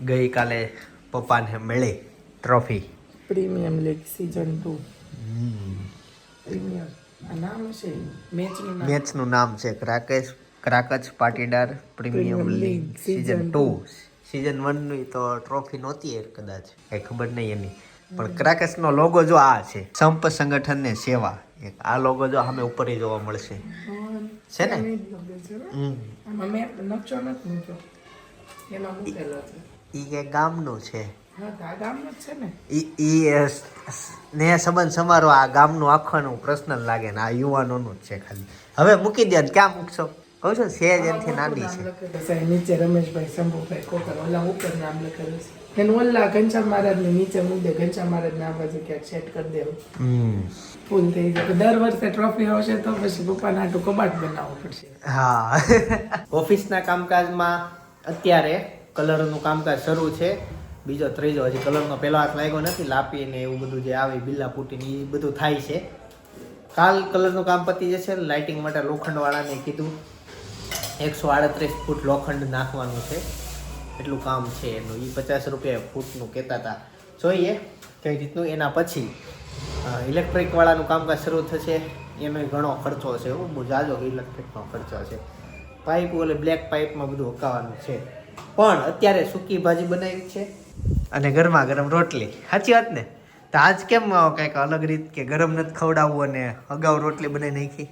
ગઈકાલે પપ્પાને મળી trophy premium league season 2 premium આ નામ છે મેચનું નામ છે ક્રાકચ Patidar premium league season 2 season 1 ની તો ટ્રોફી નહોતી કદાચ કઈ ખબર નહીં એની પણ ક્રાકચનો લોગો જો આ છે સંપ સંગઠનને સેવા એક આ લોગો જો સામે ઉપર જોવા મળશે છે ને આમાં મેપ નકશો નથી મૂક્યો એમાં મૂકેલો છે ઈ કે ગામનું છે હા આ ગામનો જ છે ને ઈ ને સંબંધ સમારોહ આ ગામનું આખાનું પર્સનલ લાગે ને આ યુવાનોનું જ છે ખાલી હવે મૂકી દે ક્યાં મૂકશો કહું છું સેજ એનથી નાની છે નીચે રમેશભાઈ શંભુભાઈ કોકર ઓલા ઉપર નામ લખેલું છે એનું ઓલા ઘનશ્યામ મહારાજને નીચે મૂકી દે ઘનશ્યામ મહારાજ ના બાજુ ક્યાંક સેટ કરી દેવું ફૂલ થઈ જાય દર વર્ષે ટ્રોફી આવશે તો પછી પપ્પાના આટલું કબાટ બનાવવું પડશે હા ઓફિસના કામકાજમાં અત્યારે કલરનું કામકાજ શરૂ છે બીજો ત્રીજો હજી કલરનો પહેલો હાથ લાગ્યો નથી લાપી ને એવું બધું જે આવે બિલ્લા પૂટીને એ બધું થાય છે કાલ કલરનું કામ પતી જશે લાઇટિંગ માટે લોખંડવાળાને કીધું 138 ફૂટ લોખંડ નાખવાનું છે એટલું કામ છે એનું એ 50 રૂપિયા ફૂટનું કહેતા હતા જોઈએ કઈ રીતનું એના પછી ઇલેક્ટ્રિકવાળાનું કામકાજ શરૂ થશે એનો ઘણો ખર્ચો છે બહુ જાજો ઇલેક્ટ્રિકનો ખર્ચો છે પાઇપ ઓલે બ્લેક પાઇપમાં બધું હકાવવાનું છે પણ અત્યારે સૂકી ભાજી બનાવી છે અને ગરમા ગરમ રોટલી સાચી વાત ને તો આજ કેમ કંઈક અલગ રીત કે ગરમ નથી ખવડાવવું અને અગાઉ રોટલી બનાવી નાખી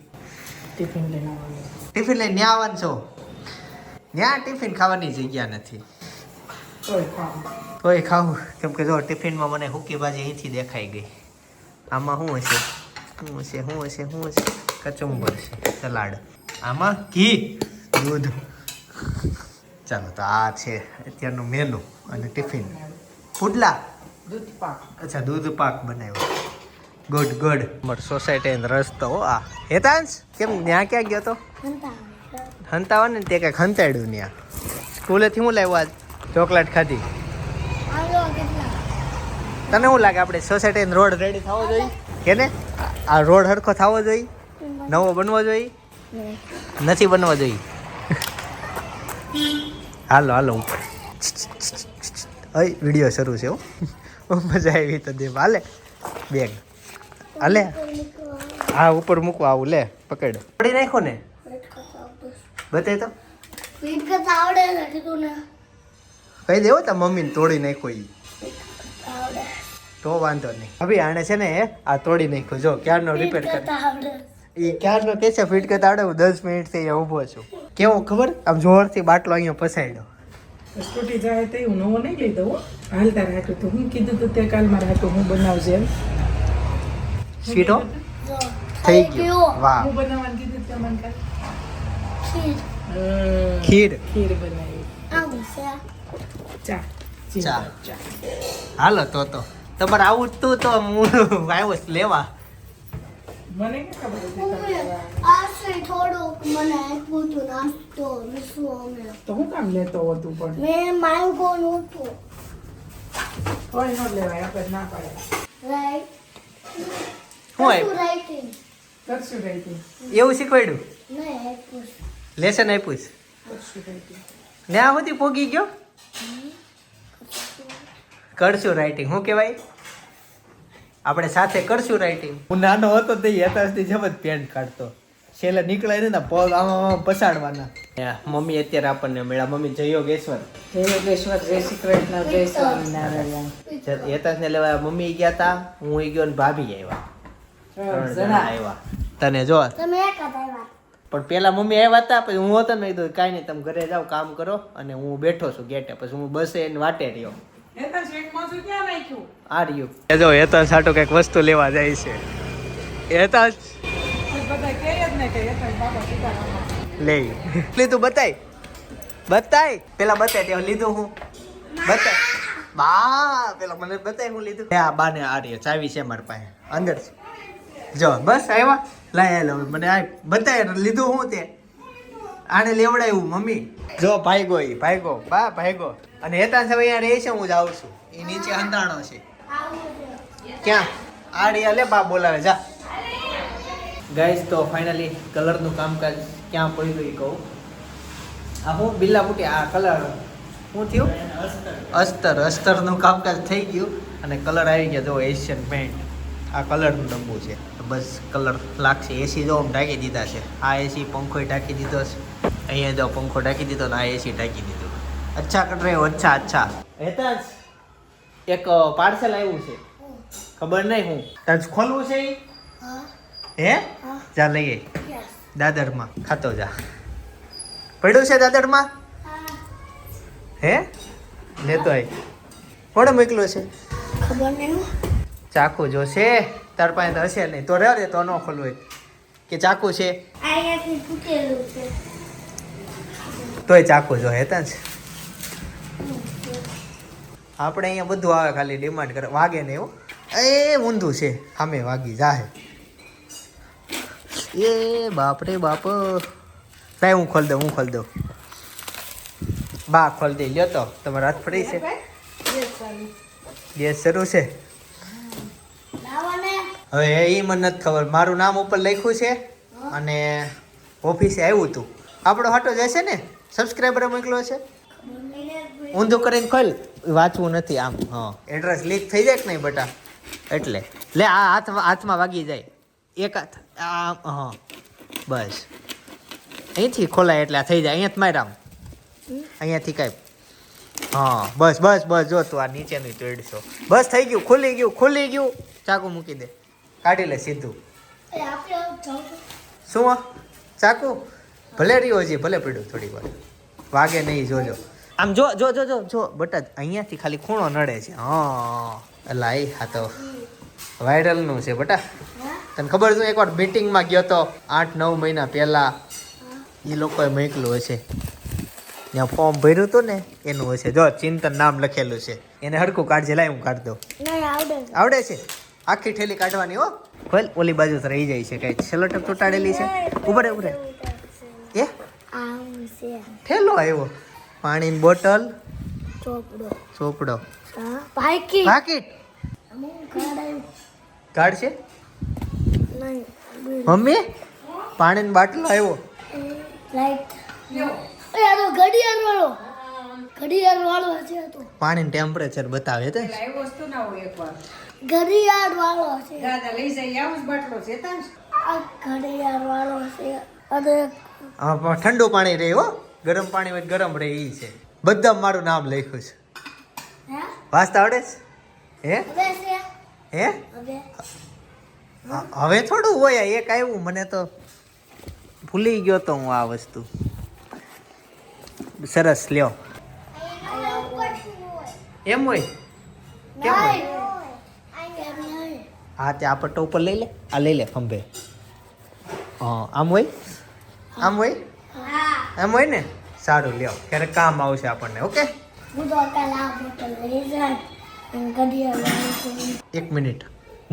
ટિફિન લઈને આવવાનું ટિફિન લઈને ન્યા આવવાનું છો ન્યા ટિફિન ખાવાની જગ્યા નથી તોય ખાવું કેમ કે જો ટિફિનમાં મને હુકી ભાજી અહીંથી દેખાઈ ગઈ આમાં શું હશે કચુંબર છે સલાડ આમાં ઘી દૂધ ચાલો તો આ છે અત્યારનું મેનુ અને ટિફિન પુડલા દૂધ પાક અચ્છા દૂધ પાક બનાવ્યો ગુડ અમારી સોસાયટી રસ્તો આ હેતાંશ કેમ ત્યાં ક્યાં ગયો તો હંતાવા ને તે કંઈક હંતાડ્યું ત્યાં સ્કૂલેથી હું લાવ્યો આજ ચોકલેટ ખાધી તને શું લાગે આપણે સોસાયટી રોડ રેડી થવો જોઈએ કે ને આ રોડ હરખો થવો જોઈએ નવો બનવો જોઈએ નથી બનવો જોઈએ હાલો ઉપર વિડીયો શરૂ છે મજા આવી તો દે હાલે બેગ હાલે હા ઉપર મૂકવા આવું લે પકડ પડી નાખો ને બતાય તો કહી દેવો તા મમ્મીને તોડી નાખો ઈ તો વાંધો નહીં હવે આને છે ને આ તોડી નાખ્યો જો ક્યારનો રિપેર કર એ ક્યારનો કે છે ફિટ કરતા આવડે હું 10 મિનિટ થી અહીંયા ઊભો છું કેવો ખબર આમ જોરથી બાટલો અહીંયા ફસાડ્યો સ્કૂટી જાય તે હું નવો નહીં લઈ દઉં હાલતા રાખ્યું તો હું કીધું તો તે કાલ મારે હાટું હું બનાવજે એમ સીટો થઈ ગયો વાહ હું બનાવવાનું કીધું તે મને કાલ ખીર બનાવી ચા હાલો તો તમારે આવું જ તું તો હું આવ્યો લેવા મને કે ખબર તો હું કામ લેતો હતું પણ કોઈ ન લેવાય આપણે ના પાડે શું આવ્યું કરશું રાઈટિંગ એવું શીખવાડ્યું લેસન આપ્યું કરશું રાઈટિંગ ત્યાં સુધી પોગી ગયો કરશું રાઇટિંગ શું કહેવાય આપણે સાથે કરશું રાઇટિંગ હું નાનો હતો તે યથાર્થથી જેમ જ પેન્ટ કાઢતો છેલ્લે નીકળાય ને પગ આમાં પસાડવાના મમ્મી અત્યારે આપણને મળ્યા મમ્મી જય યોગેશ્વર જય શ્રી કૃષ્ણ જય સ્વામિનારાયણ યથાર્થને લેવા મમ્મી ગયા હતા હું ગયો ને ભાભી આવ્યા 3 જણા આવ્યા તને જો પણ પેલા મમ્મી આવ્યા હતા પછી હું હતો ને કીધું કાંઈ નહીં તમે ઘરે જાઓ કામ કરો અને હું બેઠો છું ગેટે પછી હું બસે એને વાટે રહ્યો આ રહ્યું એ જો હેતાંશ હાટું કંઈક વસ્તુ લેવા જાય છે હેતાંશ લે લીધું બતાય પેલા બતાય તે લીધું હું બતાય બા પેલા મને બતાય હું લીધું આ બાને આ રહ્યો ચાવી છે મારી પાસે અંદર જો બસ આવ્યા લાય લો મને આ બતાય લીધું હું તે આને લેવડાવ્યું મમ્મી જો ભાઈગો અને હેતાંશ હવે અહીંયા રહે છે હું જાઉં છું એ નીચે હંતાણો છે ક્યાં આડિયા લે બા બોલાવે જા ગાઈસ તો ફાઇનલી કલરનું કામકાજ ક્યાં પડ્યું એ કહું આ હું બિલ્લા ફૂટી આ કલર શું થયું? અસ્તરનું કામકાજ થઈ ગયું અને કલર આવી ગયા. જો એશિયન પેન્ટ આ કલરનું ડબ્બું છે. બસ કલર લાગશે. એસી જો ઢાંકી દીધા છે. આ એસી પંખો ઢાંકી દીધો છે. અહીંયા જો પંખો ઢાંકી દીધો ને આ એસી ઢાંકી દીધો. અચ્છા કટ રહ્યો. અચ્છા હેતા એક પાર્સલ આવ્યું છે. ખબર નહીં હું તાજ ખોલવું છે ઈ? હે જા લઈએ દાદરમાં ખાતો જા. પડ્યું છે દાદરમાં? હે લેતો આય. કોણે મોકલ્યો છે? ખબર નહીં. ચાકુ જોશે તાર પાસે તો હશે નહીં તો રહેવા દે. તો ન ખોલવું કે ચાકુ છે અહીંયાથી તૂટેલું છે. તોય ચાકુ જો હેતા જ આપણે અહીંયા બધું આવે ખાલી ડિમાન્ડ કરે. વાગે નહીં હો. એ ઊંધું છે સામે વાગી જાહે. એ બાપ રે બાપ. લાય હું ખોલ દઉં. બા ખોલ દે. લ્યો તો તમારા હાથ પડી છે. ગેસ શરૂ છે. હવે એ મને નથી ખબર. મારું નામ ઉપર લખ્યું છે અને ઓફિસે આવ્યું હતું. આપણો હાટો જશે ને સબસ્ક્રાઈબર મોકલ્યો છે. ઊંધું કરીને ખોલ. વાંચવું નથી આમ. હા એડ્રેસ લીક થઈ જાય કે નહીં બટા એટલે. લે આ હાથમાં વાગી જાય. એક હાથ આમ. હા બસ અહીંથી ખોલાય એટલે આ થઈ જાય. અહીંયા માર આમ અહીંયાથી કાંઈ. હા બસ જો તું આ નીચેનું તોડશો. બસ થઈ ગયું. ખુલી ગયું. ચાકુ મૂકી દે. કાઢી લે સીધું. શું ચાકુ ભલે રહ્યો હજી ભલે પડ્યું થોડી વાર. વાગે નહીં જોજો. આમ જો બટા અહીંયાથી ખાલી ખૂણો નડે છે. હા લાઈ હા તો વાયરલનું છે બટા. તને ખબર છે એકવાર મીટિંગમાં ગયો તો 8-9 મહિના પહેલાં. એ લોકોએ મોકલું હશે. ત્યાં ફોર્મ ભર્યું હતું ને એનું હશે. જો ચિંતન નામ લખેલું છે. એને હરખું કાઢજે. લાય હું કાઢ દઉં. આવડે છે? આખી ઠેલી કાઢવાની હો. ખોલ ઓલી બાજુ તો રહી જાય છે. કઈ છેલ્લો ટપ ચોટાડેલી છે. ઉભરે એ ઠેલો આવ્યો. પાણીની બોટલ ચોપડો પાકીટ કાર્ડ છે. મમ્મી પાણીની બાટલો આવ્યો. પાણી ટેમ્પરેચર બતાવે છે. ઘડિયાળ વાળો છે. ઘડિયાળ વાળો છે. હા ઠંડુ પાણી રહે હો. ગરમ પાણી હોય ગરમ રહે એ છે. બધા મારું નામ લખ્યું છે. વાંચતા આવડે છે? હે હવે થોડું હોય. એક આવ્યું મને તો ભૂલી ગયો તો હું આ વસ્તુ. સરસ લ્યો. એમ હોય કેમ હોય? હા તે આ પટ્ટો ઉપર લઈ લે. આ લઈ લે ખંભે. હા આમ હોય એમ હોય ને. સારું લ્યો ક્યારેક કામ આવશે આપણને. Okay 1 minute.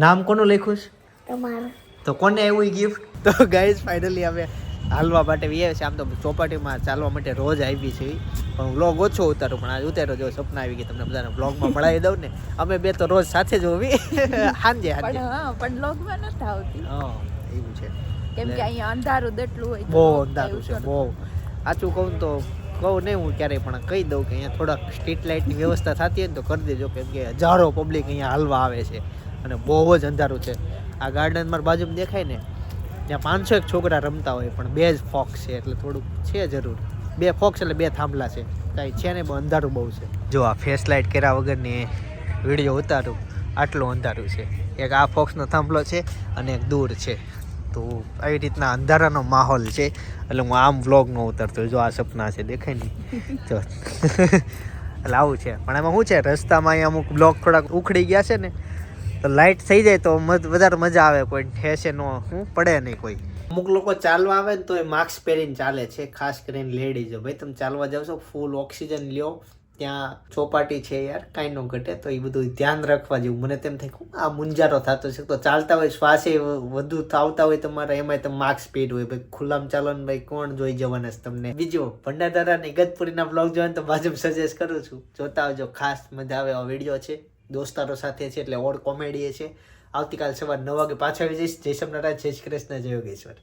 નામ કોનું લખ્યું છે? તમારું. તો કોને આવ્યું ગિફ્ટ? તો ગાઈઝ ફાઇનલી અમે હાલવા માટે આવ્યા છે. આમ તો ચોપાટીમાં ચાલવા માટે રોજ આવી છે પણ વ્લોગ ઓછો ઉતારું. પણ આજે ઉતારો જો સપના આવી ગયા તમને બધાને વ્લોગમાં ભણાવી દઉં ને. અમે બે તો રોજ સાથે જ હોવી સાંજે પણ વ્લોગમાં નથી આવતી. હા એવું છે કેમ કે અહીંયા અંધારું એટલું હોય. બહુ અંધારું છે બહુ. સાચું કહું તો કહું નહીં હું ક્યારેય પણ કહી દઉં કે અહીંયા થોડાક સ્ટ્રીટ લાઇટની વ્યવસ્થા થતી હોય ને તો કરી દેજો. કેમ કે હજારો પબ્લિક અહીંયા હાલવા આવે છે અને બહુ જ અંધારું છે. આ ગાર્ડન મારી બાજુમાં દેખાય ને ત્યાં 500 છોકરા રમતા હોય પણ 2 જ ફોક્સ છે એટલે થોડુંક છે જરૂર. 2 ફોક્સ એટલે 2 થાંભલા છે. કાંઈ છે ને અંધારું બહુ છે. જો આ ફેસ લાઇટ કર્યા વગરની વિડીયો ઉતારું આટલું અંધારું છે. એક આ ફોક્સનો થાંભલો છે અને એક દૂર છે. તો આવી રીતના અંધારાનો માહોલ છે એટલે હું આમ વ્લોગ ન ઉતારતો. જો આ સપના છે દેખાય ને જો એટલે આવું છે. પણ એમાં શું છે રસ્તામાં અહીંયા અમુક બ્લોક થોડાક ઉખડી ગયા છે ને તો લાઇટ થઈ જાય તો વધારે મજા આવે. કોઈ ઠેસે નો હું પડે નહીં કોઈ. અમુક લોકો ચાલવા આવે ને તો એ માસ્ક પહેરીને ચાલે છે. ખાસ કરીને લેડીઝો. ભાઈ તમે ચાલવા જાવ છો ફૂલ ઓક્સિજન લ્યો. ત્યાં ચોપાટી છે યાર કાંઈ ન ઘટે. તો એ બધું ધ્યાન રાખવા જેવું. મને તેમ થાય આ મુંજારો થતો છે તો ચાલતા હોય શ્વાસે વધુ આવતા હોય તમારે એમાંય તમે માસ્ક પહેર્યું હોય. ભાઈ ખુલ્લામાં ચાલો ને ભાઈ કોણ જોઈ જવાના છે તમને. બીજું ભંડારા અને ઇગતપુરીના બ્લોગ જોવા તો બાજુ સજેસ્ટ કરું છું. જોતા આવજો. ખાસ મજા આવે એવો વિડીયો છે. દોસ્તારો સાથે છે એટલે ઓર કોમેડી છે. આવતીકાલ સવાર 9 વાગે પાછા આવી જઈશ. જય સોમનાથ, જય શ્રી કૃષ્ણ, જય યોગેશ્વર.